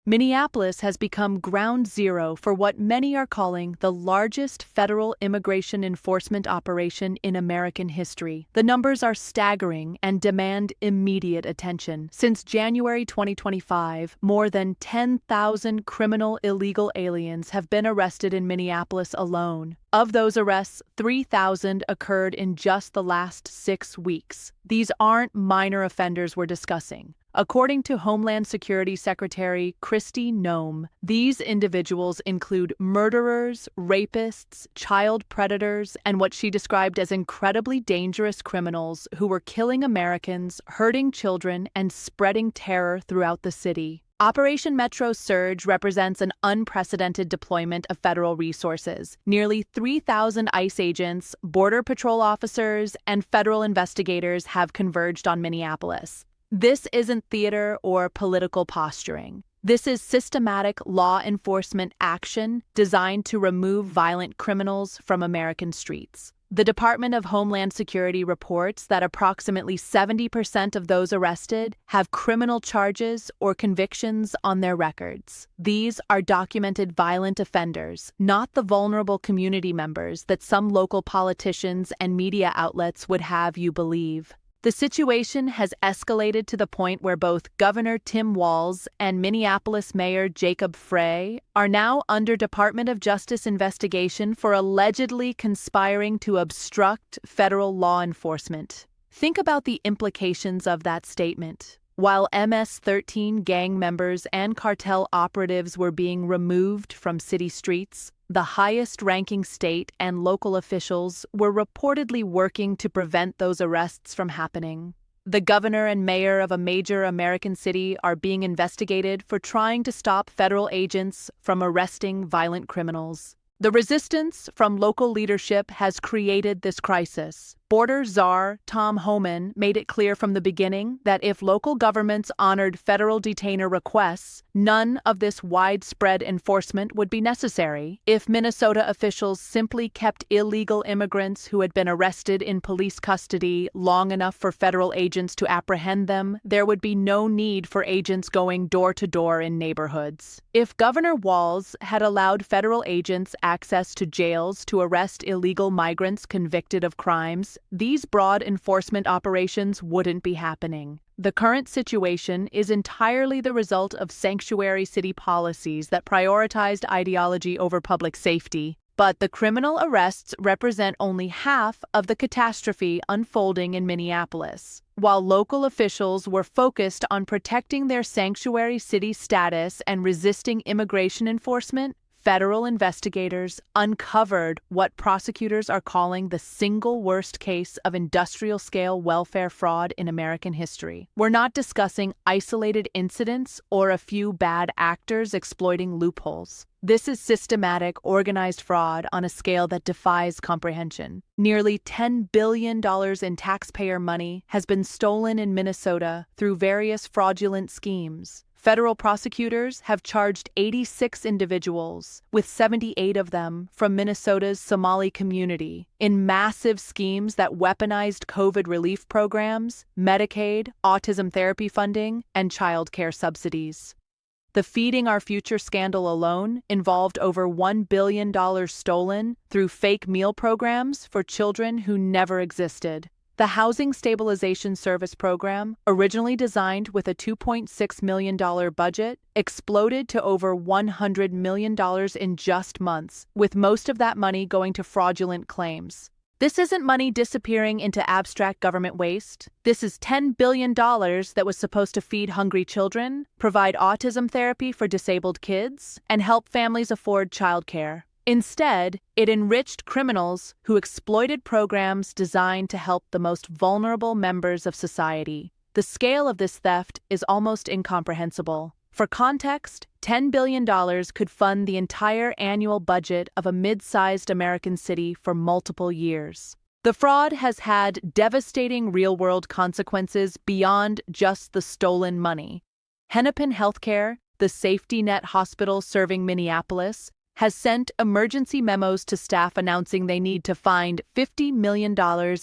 Minneapolis has become ground zero for what many are calling the largest federal immigration enforcement operation in American history. The numbers are staggering and demand immediate attention. Since January 2025, more than 10,000 criminal illegal aliens have been arrested in Minneapolis alone. Of those arrests, 3,000 occurred in just the last 6 weeks. These aren't minor offenders we're discussing. According to Homeland Security Secretary Kristi Noem, these individuals include murderers, rapists, child predators, and what she described as incredibly dangerous criminals who were killing Americans, hurting children, and spreading terror throughout the city. Operation Metro Surge represents an unprecedented deployment of federal resources. Nearly 3,000 ICE agents, Border Patrol officers, and federal investigators have converged on Minneapolis. This isn't theater or political posturing. This is systematic law enforcement action designed to remove violent criminals from American streets. The Department of Homeland Security reports that approximately 70% of those arrested have criminal charges or convictions on their records. These are documented violent offenders, not the vulnerable community members that some local politicians and media outlets would have you believe. The situation has escalated to the point where both Governor Tim Walz and Minneapolis Mayor Jacob Frey are now under Department of Justice investigation for allegedly conspiring to obstruct federal law enforcement. Think about the implications of that statement. While MS-13 gang members and cartel operatives were being removed from city streets, the highest-ranking state and local officials were reportedly working to prevent those arrests from happening. The governor and mayor of a major American city are being investigated for trying to stop federal agents from arresting violent criminals. The resistance from local leadership has created this crisis. Border czar Tom Homan made it clear from the beginning that if local governments honored federal detainer requests, none of this widespread enforcement would be necessary. If Minnesota officials simply kept illegal immigrants who had been arrested in police custody long enough for federal agents to apprehend them, there would be no need for agents going door to door in neighborhoods. If Governor Walz had allowed federal agents access to jails to arrest illegal migrants convicted of crimes, these broad enforcement operations wouldn't be happening. The current situation is entirely the result of sanctuary city policies that prioritized ideology over public safety. But the criminal arrests represent only half of the catastrophe unfolding in Minneapolis. While local officials were focused on protecting their sanctuary city status and resisting immigration enforcement, federal investigators uncovered what prosecutors are calling the single worst case of industrial-scale welfare fraud in American history. We're not discussing isolated incidents or a few bad actors exploiting loopholes. This is systematic, organized fraud on a scale that defies comprehension. Nearly $10 billion in taxpayer money has been stolen in Minnesota through various fraudulent schemes. Federal prosecutors have charged 86 individuals, with 78 of them from Minnesota's Somali community, in massive schemes that weaponized COVID relief programs, Medicaid, autism therapy funding, and child care subsidies. The Feeding Our Future scandal alone involved over $1 billion stolen through fake meal programs for children who never existed. The Housing Stabilization Service program, originally designed with a $2.6 million budget, exploded to over $100 million in just months, with most of that money going to fraudulent claims. This isn't money disappearing into abstract government waste. This is $10 billion that was supposed to feed hungry children, provide autism therapy for disabled kids, and help families afford childcare. Instead, it enriched criminals who exploited programs designed to help the most vulnerable members of society. The scale of this theft is almost incomprehensible. For context, $10 billion could fund the entire annual budget of a mid-sized American city for multiple years. The fraud has had devastating real-world consequences beyond just the stolen money. Hennepin Healthcare, the safety net hospital serving Minneapolis, has sent emergency memos to staff announcing they need to find $50 million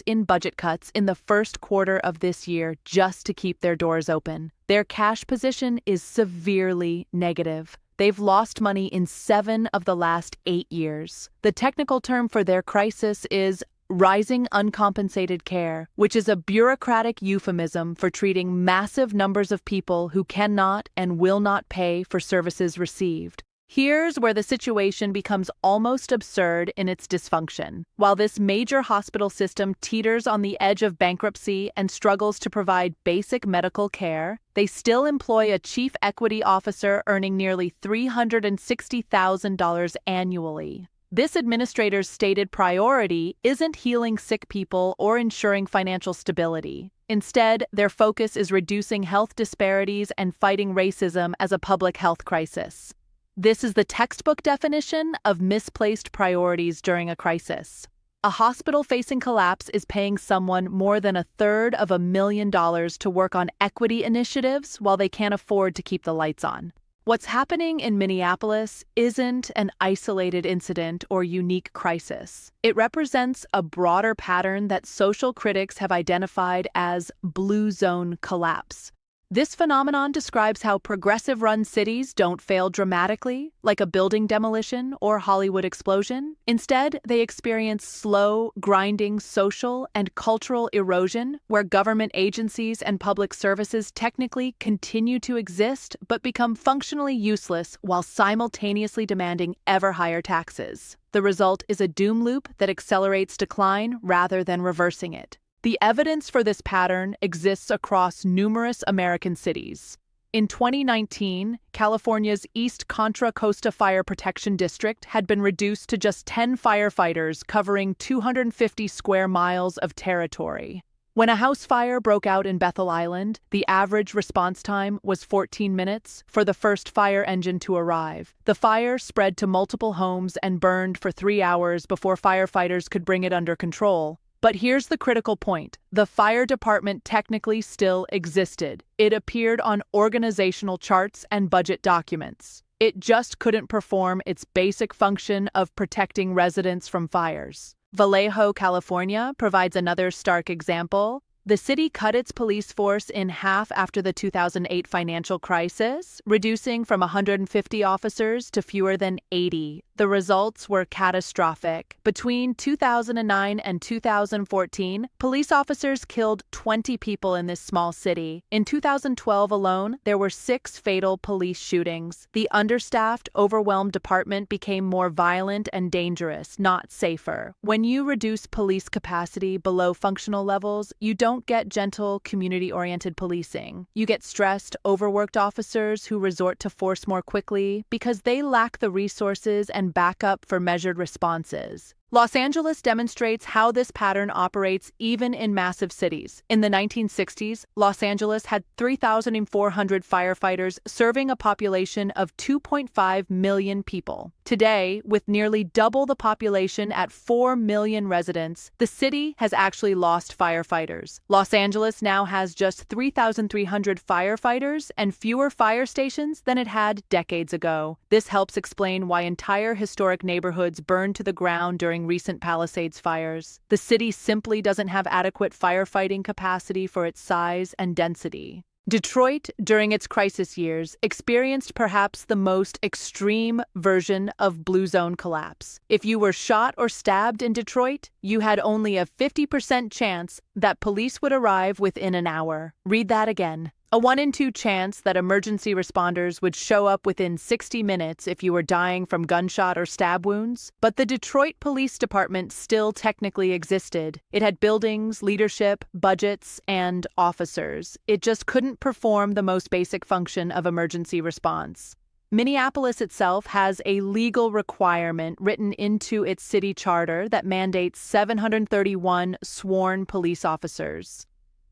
in budget cuts in the first quarter of this year just to keep their doors open. Their cash position is severely negative. They've lost money in 7 of the last 8 years. The technical term for their crisis is rising uncompensated care, which is a bureaucratic euphemism for treating massive numbers of people who cannot and will not pay for services received. Here's where the situation becomes almost absurd in its dysfunction. While this major hospital system teeters on the edge of bankruptcy and struggles to provide basic medical care, they still employ a chief equity officer earning nearly $360,000 annually. This administrator's stated priority isn't healing sick people or ensuring financial stability. Instead, their focus is reducing health disparities and fighting racism as a public health crisis. This is the textbook definition of misplaced priorities during a crisis. A hospital facing collapse is paying someone more than $350,000 to work on equity initiatives while they can't afford to keep the lights on. What's happening in Minneapolis isn't an isolated incident or unique crisis. It represents a broader pattern that social critics have identified as blue zone collapse. This phenomenon describes how progressive-run cities don't fail dramatically, like a building demolition or Hollywood explosion. Instead, they experience slow, grinding social and cultural erosion, where government agencies and public services technically continue to exist but become functionally useless while simultaneously demanding ever higher taxes. The result is a doom loop that accelerates decline rather than reversing it. The evidence for this pattern exists across numerous American cities. In 2019, California's East Contra Costa Fire Protection District had been reduced to just 10 firefighters covering 250 square miles of territory. When a house fire broke out in Bethel Island, the average response time was 14 minutes for the first fire engine to arrive. The fire spread to multiple homes and burned for 3 hours before firefighters could bring it under control. But here's the critical point. The fire department technically still existed. It appeared on organizational charts and budget documents. It just couldn't perform its basic function of protecting residents from fires. Vallejo, California, provides another stark example. The city cut its police force in half after the 2008 financial crisis, reducing from 150 officers to fewer than 80. The results were catastrophic. Between 2009 and 2014, police officers killed 20 people in this small city. In 2012 alone, there were 6 fatal police shootings. The understaffed, overwhelmed department became more violent and dangerous, not safer. When you reduce police capacity below functional levels, you don't get gentle, community-oriented policing. You get stressed, overworked officers who resort to force more quickly because they lack the resources and backup for measured responses. Los Angeles demonstrates how this pattern operates even in massive cities. In the 1960s, Los Angeles had 3,400 firefighters serving a population of 2.5 million people. Today, with nearly double the population at 4 million residents, the city has actually lost firefighters. Los Angeles now has just 3,300 firefighters and fewer fire stations than it had decades ago. This helps explain why entire historic neighborhoods burned to the ground during recent Palisades fires. The city simply doesn't have adequate firefighting capacity for its size and density. Detroit, during its crisis years, experienced perhaps the most extreme version of blue zone collapse. If you were shot or stabbed in Detroit, you had only a 50% chance that police would arrive within an hour. Read that again. A 1 in 2 chance that emergency responders would show up within 60 minutes if you were dying from gunshot or stab wounds. But the Detroit Police Department still technically existed. It had buildings, leadership, budgets, and officers. It just couldn't perform the most basic function of emergency response. Minneapolis itself has a legal requirement written into its city charter that mandates 731 sworn police officers.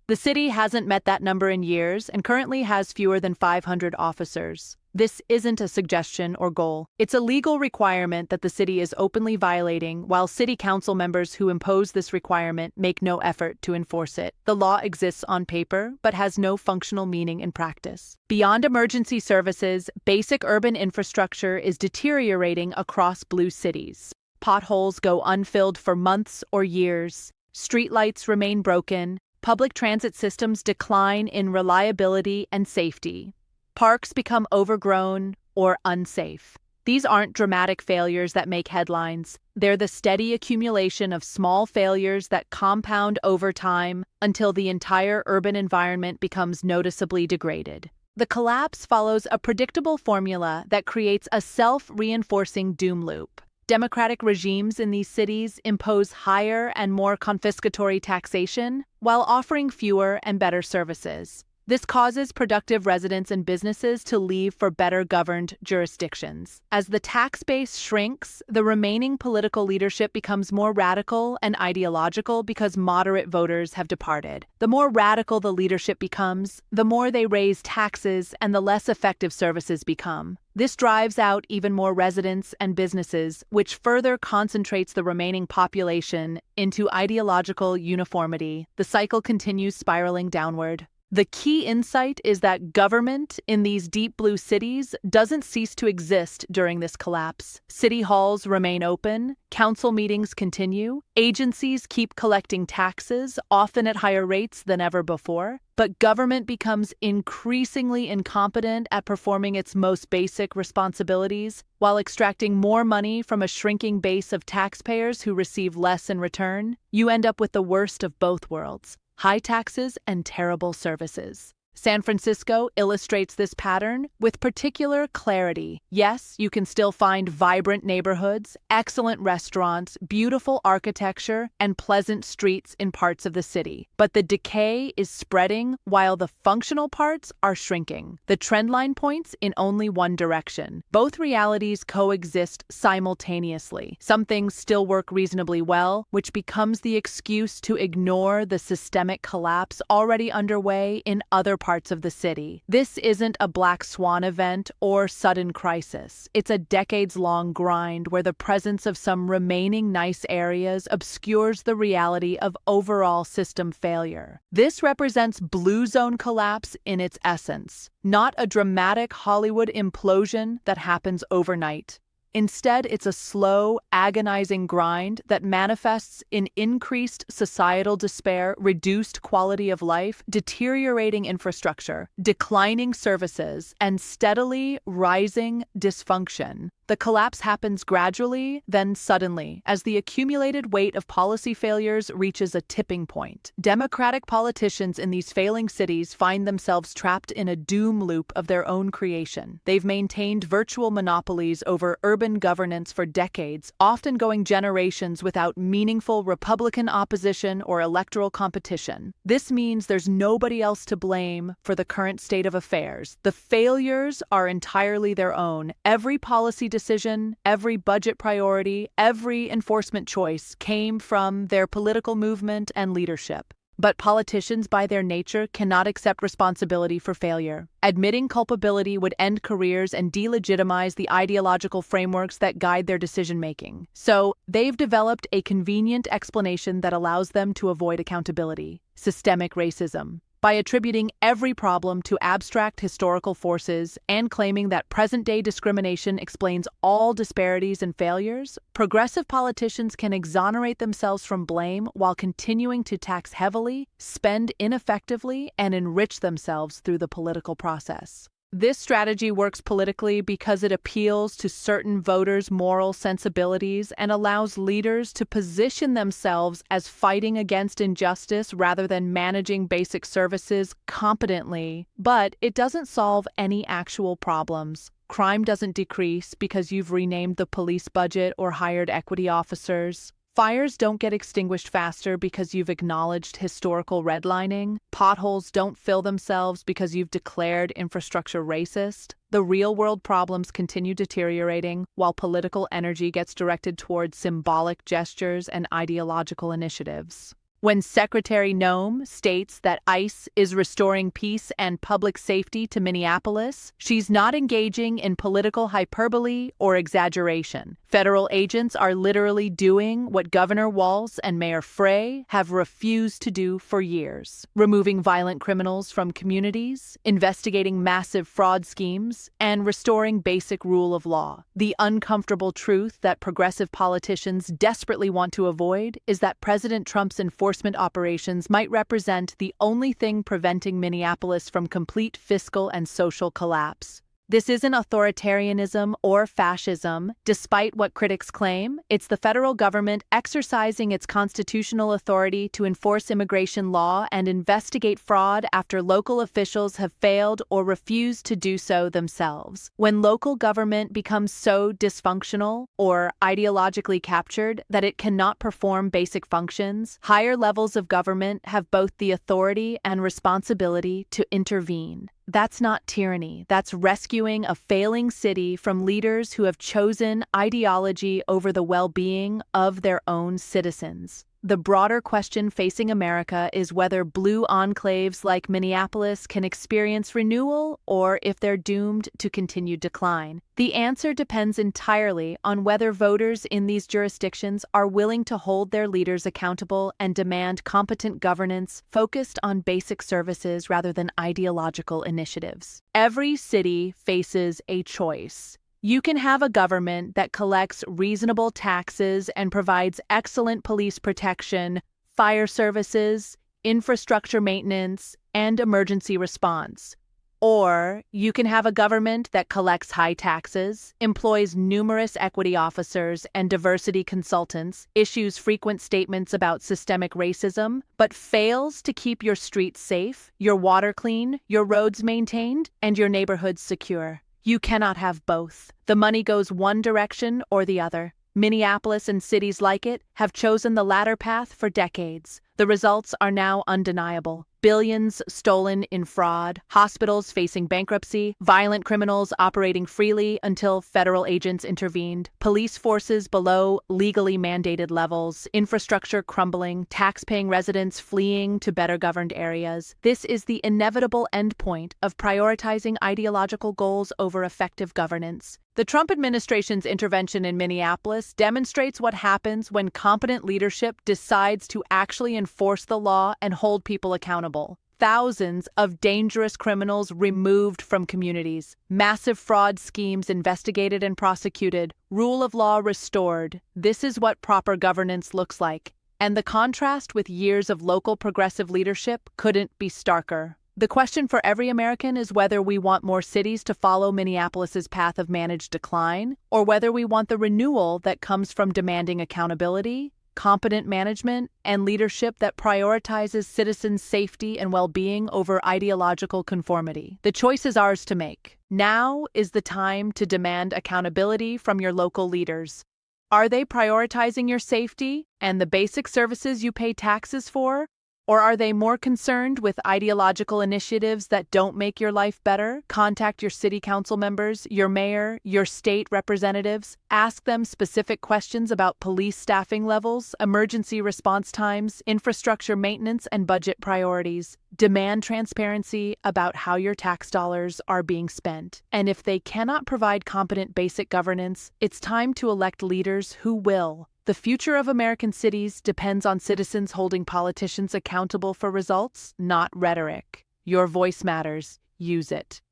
The city hasn't met that number in years and currently has fewer than 500 officers. This isn't a suggestion or goal. It's a legal requirement that the city is openly violating, while city council members who impose this requirement make no effort to enforce it. The law exists on paper, but has no functional meaning in practice. Beyond emergency services, basic urban infrastructure is deteriorating across blue cities. Potholes go unfilled for months or years. Streetlights remain broken. Public transit systems decline in reliability and safety. Parks become overgrown or unsafe. These aren't dramatic failures that make headlines. They're the steady accumulation of small failures that compound over time until the entire urban environment becomes noticeably degraded. The collapse follows a predictable formula that creates a self-reinforcing doom loop. Democratic regimes in these cities impose higher and more confiscatory taxation while offering fewer and better services. This causes productive residents and businesses to leave for better-governed jurisdictions. As the tax base shrinks, the remaining political leadership becomes more radical and ideological because moderate voters have departed. The more radical the leadership becomes, the more they raise taxes and the less effective services become. This drives out even more residents and businesses, which further concentrates the remaining population into ideological uniformity. The cycle continues spiraling downward. The key insight is that government in these deep blue cities doesn't cease to exist during this collapse. City halls remain open, council meetings continue, agencies keep collecting taxes, often at higher rates than ever before, but government becomes increasingly incompetent at performing its most basic responsibilities while extracting more money from a shrinking base of taxpayers who receive less in return. You end up with the worst of both worlds: high taxes and terrible services. San Francisco illustrates this pattern with particular clarity. Yes, you can still find vibrant neighborhoods, excellent restaurants, beautiful architecture, and pleasant streets in parts of the city. But the decay is spreading while the functional parts are shrinking. The trend line points in only one direction. Both realities coexist simultaneously. Some things still work reasonably well, which becomes the excuse to ignore the systemic collapse already underway in other parts of the city. This isn't a black swan event or sudden crisis. It's a decades-long grind where the presence of some remaining nice areas obscures the reality of overall system failure. This represents blue zone collapse in its essence, not a dramatic Hollywood implosion that happens overnight. Instead, it's a slow, agonizing grind that manifests in increased societal despair, reduced quality of life, deteriorating infrastructure, declining services, and steadily rising dysfunction. The collapse happens gradually, then suddenly, as the accumulated weight of policy failures reaches a tipping point. Democratic politicians in these failing cities find themselves trapped in a doom loop of their own creation. They've maintained virtual monopolies over urban governance for decades, often going generations without meaningful Republican opposition or electoral competition. This means there's nobody else to blame for the current state of affairs. The failures are entirely their own. Every policy decision, every budget priority, every enforcement choice came from their political movement and leadership. But politicians, by their nature, cannot accept responsibility for failure. Admitting culpability would end careers and delegitimize the ideological frameworks that guide their decision-making. So, they've developed a convenient explanation that allows them to avoid accountability: systemic racism. By attributing every problem to abstract historical forces and claiming that present-day discrimination explains all disparities and failures, progressive politicians can exonerate themselves from blame while continuing to tax heavily, spend ineffectively, and enrich themselves through the political process. This strategy works politically because it appeals to certain voters' moral sensibilities and allows leaders to position themselves as fighting against injustice rather than managing basic services competently. But it doesn't solve any actual problems. Crime doesn't decrease because you've renamed the police budget or hired equity officers. Fires don't get extinguished faster because you've acknowledged historical redlining. Potholes don't fill themselves because you've declared infrastructure racist. The real-world problems continue deteriorating while political energy gets directed towards symbolic gestures and ideological initiatives. When Secretary Noem states that ICE is restoring peace and public safety to Minneapolis, she's not engaging in political hyperbole or exaggeration. Federal agents are literally doing what Governor Walz and Mayor Frey have refused to do for years, removing violent criminals from communities, investigating massive fraud schemes, and restoring basic rule of law. The uncomfortable truth that progressive politicians desperately want to avoid is that President Trump's enforcement operations might represent the only thing preventing Minneapolis from complete fiscal and social collapse. This isn't authoritarianism or fascism. Despite what critics claim, it's the federal government exercising its constitutional authority to enforce immigration law and investigate fraud after local officials have failed or refused to do so themselves. When local government becomes so dysfunctional or ideologically captured that it cannot perform basic functions, higher levels of government have both the authority and responsibility to intervene. That's not tyranny. That's rescuing a failing city from leaders who have chosen ideology over the well-being of their own citizens. The broader question facing America is whether blue enclaves like Minneapolis can experience renewal or if they're doomed to continued decline. The answer depends entirely on whether voters in these jurisdictions are willing to hold their leaders accountable and demand competent governance focused on basic services rather than ideological initiatives. Every city faces a choice. You can have a government that collects reasonable taxes and provides excellent police protection, fire services, infrastructure maintenance, and emergency response. Or you can have a government that collects high taxes, employs numerous equity officers and diversity consultants, issues frequent statements about systemic racism, but fails to keep your streets safe, your water clean, your roads maintained, and your neighborhoods secure. You cannot have both. The money goes one direction or the other. Minneapolis and cities like it have chosen the latter path for decades. The results are now undeniable. Billions stolen in fraud, hospitals facing bankruptcy, violent criminals operating freely until federal agents intervened, police forces below legally mandated levels, infrastructure crumbling, tax-paying residents fleeing to better-governed areas. This is the inevitable endpoint of prioritizing ideological goals over effective governance. The Trump administration's intervention in Minneapolis demonstrates what happens when competent leadership decides to actually enforce the law and hold people accountable. Thousands of dangerous criminals removed from communities, massive fraud schemes investigated and prosecuted, rule of law restored. This is what proper governance looks like. And the contrast with years of local progressive leadership couldn't be starker. The question for every American is whether we want more cities to follow Minneapolis's path of managed decline, or whether we want the renewal that comes from demanding accountability, competent management, and leadership that prioritizes citizens' safety and well-being over ideological conformity. The choice is ours to make. Now is the time to demand accountability from your local leaders. Are they prioritizing your safety and the basic services you pay taxes for? Or are they more concerned with ideological initiatives that don't make your life better? Contact your city council members, your mayor, your state representatives. Ask them specific questions about police staffing levels, emergency response times, infrastructure maintenance, and budget priorities. Demand transparency about how your tax dollars are being spent. And if they cannot provide competent basic governance, it's time to elect leaders who will. The future of American cities depends on citizens holding politicians accountable for results, not rhetoric. Your voice matters. Use it.